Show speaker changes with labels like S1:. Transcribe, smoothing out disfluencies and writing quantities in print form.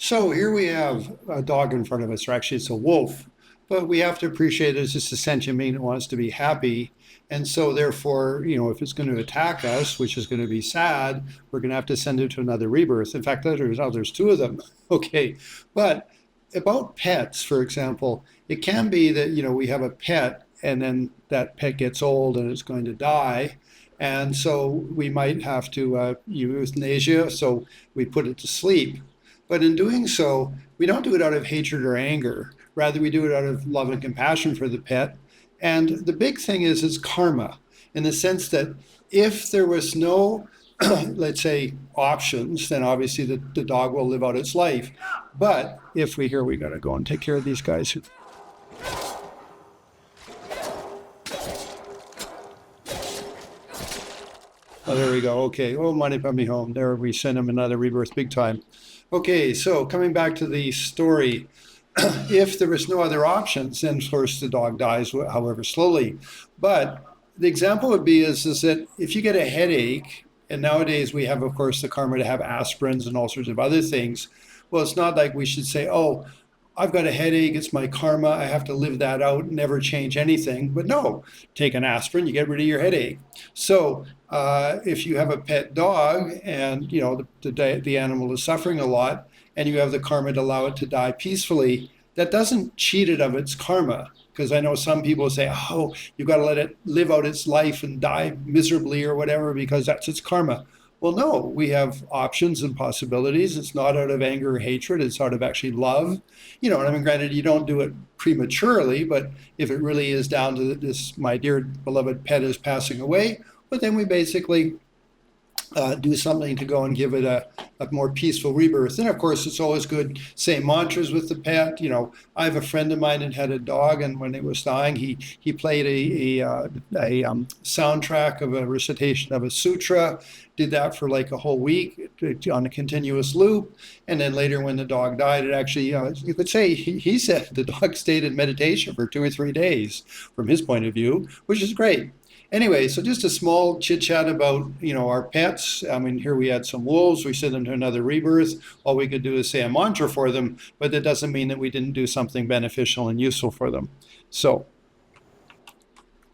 S1: So here we have a dog in front of us, or actually it's a wolf, but we have to appreciate it's just a sentient being that wants to be happy. And so therefore, if it's going to attack us, which is going to be sad, we're going to have to send it to another rebirth. In fact, there's two of them. Okay. But about pets, for example, it can be that, we have a pet and then that pet gets old and it's going to die. And so we might have to euthanasia, so we put it to sleep. But in doing so, we don't do it out of hatred or anger. Rather, we do it out of love and compassion for the pet. And the big thing is it's karma, in the sense that if there was no, let's say, options, then obviously the dog will live out its life. But if we got to go and take care of these guys. Oh, there we go. Okay. Oh, money put me home. There we send him another rebirth big time. Okay, so coming back to the story, if there was no other options, then of course the dog dies, however slowly. But the example would be is that if you get a headache, and nowadays we have, of course, the karma to have aspirins and all sorts of other things. Well, it's not like we should say, oh, I've got a headache, it's my karma, I have to live that out, never change anything. But no, take an aspirin, you get rid of your headache. So if you have a pet dog and the animal is suffering a lot, and you have the karma to allow it to die peacefully, that doesn't cheat it of its karma. Because I know some people say, oh, you've got to let it live out its life and die miserably or whatever because that's its karma. Well, no, we have options and possibilities. It's not out of anger or hatred. It's out of actually love. And I mean, granted, you don't do it prematurely, but if it really is down to this, my dear beloved pet is passing away, but then we basically do something to go and give it a more peaceful rebirth. And of course, it's always good saying mantras with the pet. I have a friend of mine that had a dog, and when it was dying, he played a soundtrack of a recitation of a sutra. Did that for like a whole week on a continuous loop, and then later, when the dog died, it actually you could say he said the dog stayed in meditation for 2 or 3 days from his point of view, which is great. Anyway, so just a small chit chat about, our pets. I mean, here we had some wolves. We sent them to another rebirth. All we could do is say a mantra for them, but that doesn't mean that we didn't do something beneficial and useful for them. So